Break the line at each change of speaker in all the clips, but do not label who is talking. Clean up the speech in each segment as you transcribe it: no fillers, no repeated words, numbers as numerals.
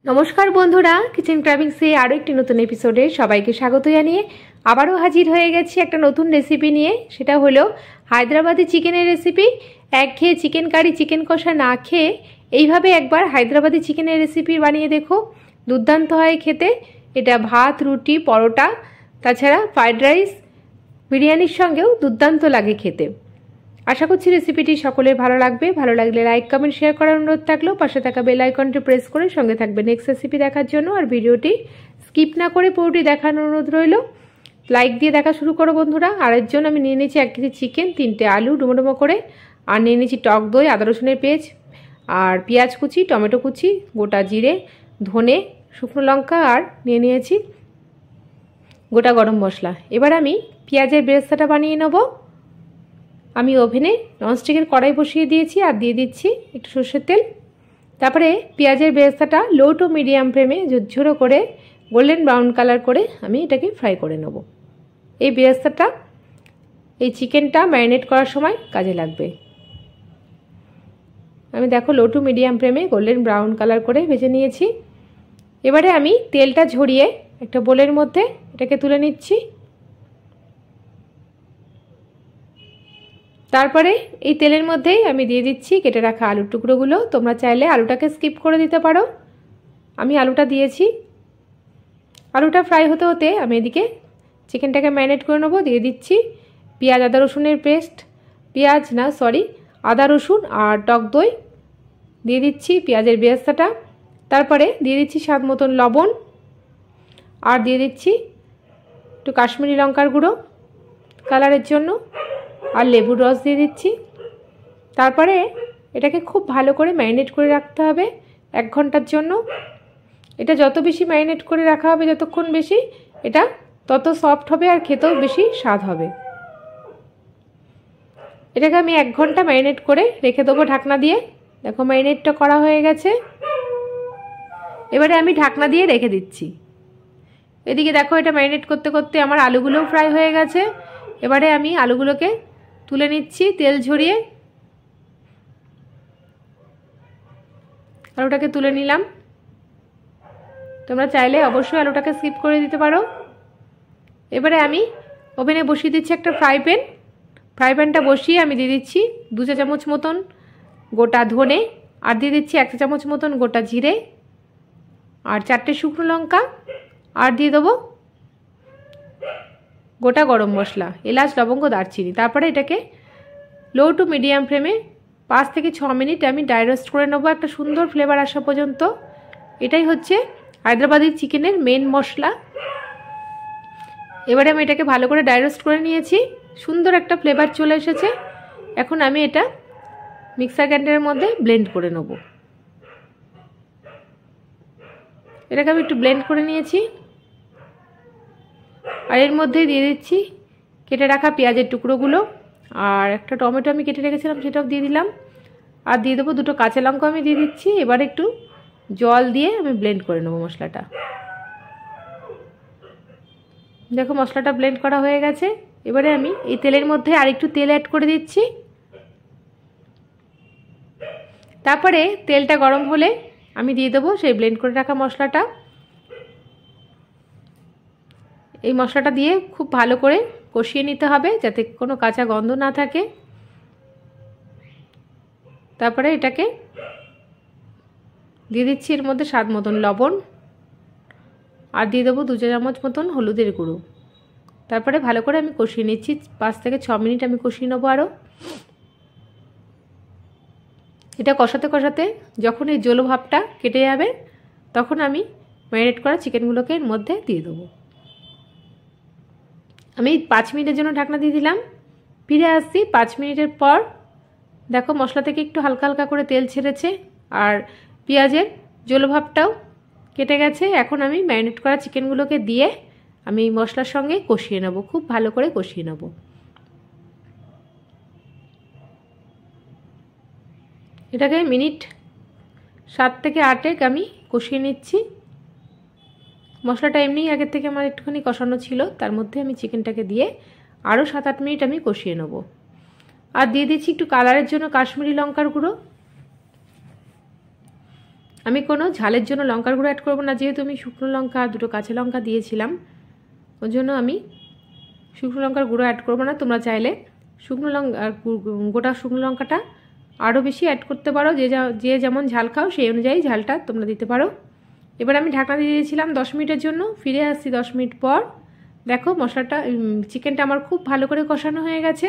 নমস্কার বন্ধুরা, কিচেন ক্রাভিংসে আরও একটি নতুন এপিসোডে সবাইকে স্বাগত জানিয়ে আবারও হাজির হয়ে গেছি একটা নতুন রেসিপি নিয়ে। সেটা হলো হায়দ্রাবাদি চিকেনের রেসিপি। একঘেয়ে চিকেন কারি, চিকেন কষা না খেয়ে এইভাবে একবার হায়দ্রাবাদি চিকেনের রেসিপি বানিয়ে দেখো, দুর্দান্ত হয় খেতে। এটা ভাত, রুটি, পরোটা, তাছাড়া ফ্রাইড রাইস, বিরিয়ানির সঙ্গেও দুর্দান্ত লাগে খেতে। আশা করছি রেসিপিটি সকলের ভালো লাগবে। ভালো লাগলে লাইক, কমেন্ট, শেয়ার করার অনুরোধ থাকলেও পাশে থাকা বেল আইকনটি প্রেস করে সঙ্গে থাকবে নেক্সট রেসিপি দেখার জন্য। আর ভিডিওটি স্কিপ না করে পুরোটি দেখানোর অনুরোধ রইল। লাইক দিয়ে দেখা শুরু করো বন্ধুরা। আর এর জন্য আমি নিয়ে নিয়েছি 1 কেজি চিকেন, 3টে আলু ডুমো ডুমো করে, আর নিয়ে নিয়েছি টক দই, আদা রসুনের পেস্ট, আর পেঁয়াজ কুচি, টমেটো কুচি, গোটা জিরে, ধনে, শুকনো লঙ্কা, আর নিয়ে নিয়েছি গোটা গরম মশলা। এবার আমি পেঁয়াজের বেরেস্তাটা বানিয়ে নেব। আমি ওভেনে ননস্টিকের কড়াই বসিয়ে দিয়েছি আর দিয়ে দিচ্ছি একটু সর্ষের তেল। তারপরে পেঁয়াজের বেরেস্তাটা লো টু মিডিয়াম ফ্লেমে ঝুরঝুরো করে গোল্ডেন ব্রাউন কালার করে আমি এটাকে ফ্রাই করে নেব। এই বেরেস্তাটা এই চিকেনটা ম্যারিনেট করার সময় কাজে লাগবে। আমি দেখো লো টু মিডিয়াম ফ্লেমে গোল্ডেন ব্রাউন কালার করে ভেজে নিয়েছি। এবারে আমি তেলটা ঝরিয়ে একটা বোলের মধ্যে এটাকে তুলে নিচ্ছি। তারপরে এই তেলের মধ্যেই আমি দিয়ে দিচ্ছি কেটে রাখা আলুর টুকরোগুলো। তোমরা চাইলে আলুটাকে স্কিপ করে দিতে পারো। আমি আলুটা দিয়েছি। আলুটা ফ্রাই হতে হতে আমি এদিকে চিকেনটাকে ম্যারিনেট করে নেবো। দিয়ে দিচ্ছি পেঁয়াজ, আদা রসুনের পেস্ট, আদা রসুন আর টক দই, দিয়ে দিচ্ছি পেঁয়াজের বেরেস্তাটা, তারপরে দিয়ে দিচ্ছি স্বাদ মতন লবণ, আর দিয়ে দিচ্ছি একটু কাশ্মীরি লঙ্কার গুঁড়ো কালারের জন্য, আর লেবুর রস দিয়ে দিচ্ছি। তারপরে এটাকে খুব ভালো করে ম্যারিনেট করে রাখতে হবে 1 ঘন্টার জন্য। এটা যত বেশি ম্যারিনেট করে রাখা হবে, যতক্ষণ বেশি, এটা তত সফট হবে আর খেতেও বেশি স্বাদ হবে। এটাকে আমি 1 ঘন্টা ম্যারিনেট করে রেখে দেবো ঢাকনা দিয়ে। দেখো ম্যারিনেটটা করা হয়ে গেছে। এবারে আমি ঢাকনা দিয়ে রেখে দিচ্ছি। এদিকে দেখো এটা ম্যারিনেট করতে করতে আমার আলুগুলোও ফ্রাই হয়ে গেছে। এবারে আমি আলুগুলোকে তুলে নিচ্ছি তেল ঝরিয়ে। আলুটাকে তুলে নিলাম। তোমরা চাইলে অবশ্যই আলুটাকে স্কিপ করে দিতে পারো। এবারে আমি ওভেনে বসিয়ে দিচ্ছি একটা ফ্রাই প্যানটা বসিয়ে আমি দিয়ে দিচ্ছি 2 চা চামচ মতন গোটা ধনে, আর দিয়ে দিচ্ছি 1 চা চামচ মতন গোটা জিরে, আর 4টে শুকনো লঙ্কা, আর দিয়ে দেবো গোটা গরম মশলা, এলাচ, লবঙ্গ, দারচিনি। তারপরে এটাকে লো টু মিডিয়াম ফ্লেমে 5 থেকে 6 মিনিট আমি ড্রাই রোস্ট করে নেবো একটা সুন্দর ফ্লেভার আসা পর্যন্ত। এটাই হচ্ছে হায়দ্রাবাদি চিকেনের মেন মশলা। এবারে আমি এটাকে ভালো করে ড্রাই রোস্ট করে নিয়েছি, সুন্দর একটা ফ্লেভার চলে এসেছে। এখন আমি এটা মিক্সার গ্রাইন্ডারের মধ্যে ব্লেন্ড করে নেব। এটাকে আমি একটু ব্লেন্ড করে নিয়েছি। আর এর মধ্যে দিয়ে দিচ্ছি কেটে রাখা পেঁয়াজের টুকরোগুলো, আর একটা টমেটো আমি কেটে রেখেছিলাম সেটাও দিয়ে দিলাম, আর দিয়ে দেবো 2টো কাঁচা লঙ্কা আমি দিয়ে দিচ্ছি। এবার একটু জল দিয়ে আমি ব্লেন্ড করে নেবো মশলাটা। দেখো মশলাটা ব্লেন্ড করা হয়ে গেছে। এবারে আমি এই তেলের মধ্যে আর একটু তেল অ্যাড করে দিচ্ছি। তারপরে তেলটা গরম হলে আমি দিয়ে দেবো সেই ব্লেন্ড করে রাখা মশলাটা। এই মশলাটা দিয়ে খুব ভালো করে কষিয়ে নিতে হবে যাতে কোনো কাঁচা গন্ধ না থাকে। তারপরে এটাকে দিয়ে দিচ্ছি এর মধ্যে স্বাদ মতন লবণ, আর দিয়ে দেবো 2 চা চামচ মতন হলুদের গুঁড়ো। তারপরে ভালো করে আমি কষিয়ে নিচ্ছি। 5 থেকে 6 মিনিট আমি কষিয়ে নেবো আরও। এটা কষাতে কষাতে যখন এই জলো ভাবটা কেটে যাবে, তখন আমি ম্যারিনেট করা চিকেনগুলোকে এর মধ্যে দিয়ে দেবো। আমি 5 মিনিটের জন্য ঢাকনা দিয়ে দিলাম। ফিরে আসছি 5 মিনিটের পর। দেখো মশলা থেকে একটু হালকা হালকা করে তেল ছেড়েছে, আর পেঁয়াজের জলভাবটাও কেটে গেছে। এখন আমি ম্যারিনেট করা চিকেনগুলোকে দিয়ে আমি মশলার সঙ্গে কষিয়ে নেব, খুব ভালো করে কষিয়ে নেব। এটাকে মিনিট 7 থেকে 8 আমি কষিয়ে নিচ্ছি। মশলাটা এমনি আগের থেকে আমার একটুখানি কষানো ছিল, তার মধ্যে আমি চিকেনটাকে দিয়ে আরও 7-8 মিনিট আমি কষিয়ে নেব। আর দিয়ে দিচ্ছি একটু কালারের জন্য কাশ্মীরি লঙ্কার গুঁড়ো। আমি কোনো ঝালের জন্য লঙ্কার গুঁড়ো অ্যাড করবো না, যেহেতু আমি শুকনো লঙ্কা আর 2টো কাঁচা লঙ্কা দিয়েছিলাম, ওই জন্য আমি শুকনো লঙ্কার গুঁড়ো অ্যাড করবো না। তোমরা চাইলে শুকনো লঙ্কা গোটা শুকনো লঙ্কাটা আরও বেশি অ্যাড করতে পারো, যে যেমন ঝাল খাও সেই অনুযায়ী ঝালটা তোমরা দিতে পারো। এবার আমি ঢাকনা দিয়ে দিয়েছিলাম 10 মিনিটের জন্য। ফিরে আসছি 10 মিনিট পর। দেখো মশলাটা চিকেনটা আমার খুব ভালো করে কষানো হয়ে গেছে,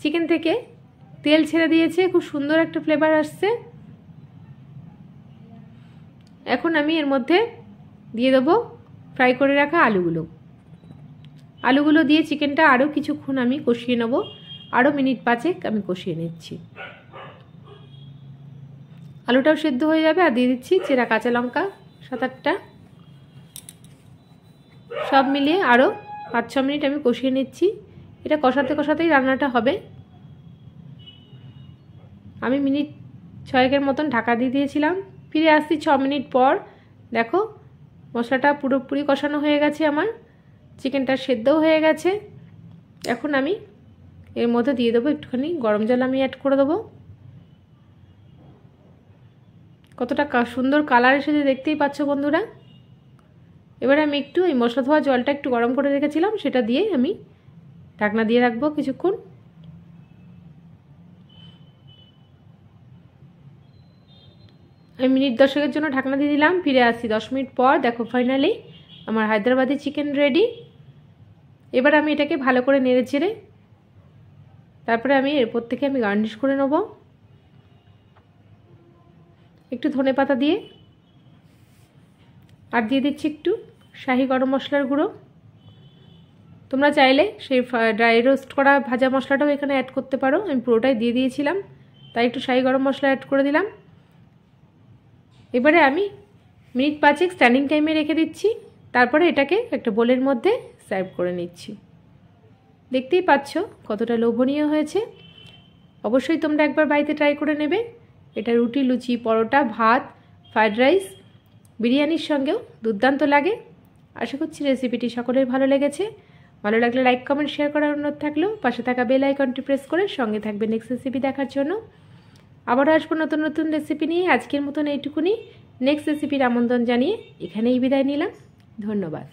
চিকেন থেকে তেল ছেড়ে দিয়েছে, খুব সুন্দর একটা ফ্লেভার আসছে। এখন আমি এর মধ্যে দিয়ে দেবো ফ্রাই করে রাখা আলুগুলো দিয়ে চিকেনটা আরও কিছুক্ষণ আমি কষিয়ে নেব, আরও মিনিট 5 আমি কষিয়ে নিচ্ছি। আলুটাও সেদ্ধ হয়ে যাবে। আর দিয়ে দিচ্ছি চেরা কাঁচা লঙ্কা 7-8টা। সব মিলিয়ে আরও 5-6 মিনিট আমি কষিয়ে নিচ্ছি। এটা কষাতে কষাতেই রান্নাটা হবে। আমি মিনিট 6 মতন ঢাকা দিয়ে দিয়েছিলাম। ফিরে আসছি 6 মিনিট পর। দেখো মশলাটা পুরোপুরি কষানো হয়ে গেছে, আমার চিকেনটা সেদ্ধও হয়ে গেছে। এখন আমি এর মধ্যে দিয়ে দেবো একটুখানি গরম জল, আমি অ্যাড করে দেবো। কতটা সুন্দর কালার এসেছে দেখতেই পাচ্ছ বন্ধুরা। এবারে আমি একটু এই মশলা ধোয়া জলটা একটু গরম করে রেখেছিলাম, সেটা দিয়ে আমি ঢাকনা দিয়ে রাখবো কিছুক্ষণ। আমি মিনিট 10 জন্য ঢাকনা দিয়ে দিলাম। ফিরে আসছি 10 মিনিট পর। দেখো ফাইনালি আমার হায়দ্রাবাদি চিকেন রেডি। এবার আমি এটাকে ভালো করে নেড়ে চেড়ে তারপরে আমি এরপর থেকে আমি গার্নিশ করে নেব একটু ধনেপাতা দিয়ে। আর দিয়ে দিচ্ছি একটু শাহি গরম মশলার গুঁড়ো। তোমরা চাইলে সেই ড্রাই রোস্ট করা ভাজা মশলাটাও এখানে অ্যাড করতে পারো, আমি পুরোটাই দিয়ে দিয়েছিলাম, তাই একটু শাহি গরম মশলা অ্যাড করে দিলাম। এবারে আমি মিনিট 5 স্ট্যান্ডিং টাইমে রেখে দিচ্ছি, তারপরে এটাকে একটা বোলের মধ্যে সার্ভ করে নিচ্ছি। দেখতেই পাচ্ছ কতটা লোভনীয় হয়েছে। অবশ্যই তোমরা একবার বাড়িতে ট্রাই করে নেবে। এটা রুটি, লুচি, পরোটা, ভাত, ফ্রাইড রাইস, বিরিয়ানির সঙ্গেও দুর্দান্ত লাগে। আশা করছি রেসিপিটি সকলের ভালো লেগেছে। ভালো লাগলে লাইক, কমেন্ট, শেয়ার করার অনুরোধ থাকলেও পাশে থাকা বেল আইকনটি প্রেস করে সঙ্গে থাকবে নেক্সট রেসিপি দেখার জন্য। আবারও আসবো নতুন নতুন রেসিপি নিয়ে। আজকের মতন এইটুকুনি। নেক্সট রেসিপির আমন্ত্রণ জানিয়ে এখানেই বিদায় নিলাম। ধন্যবাদ।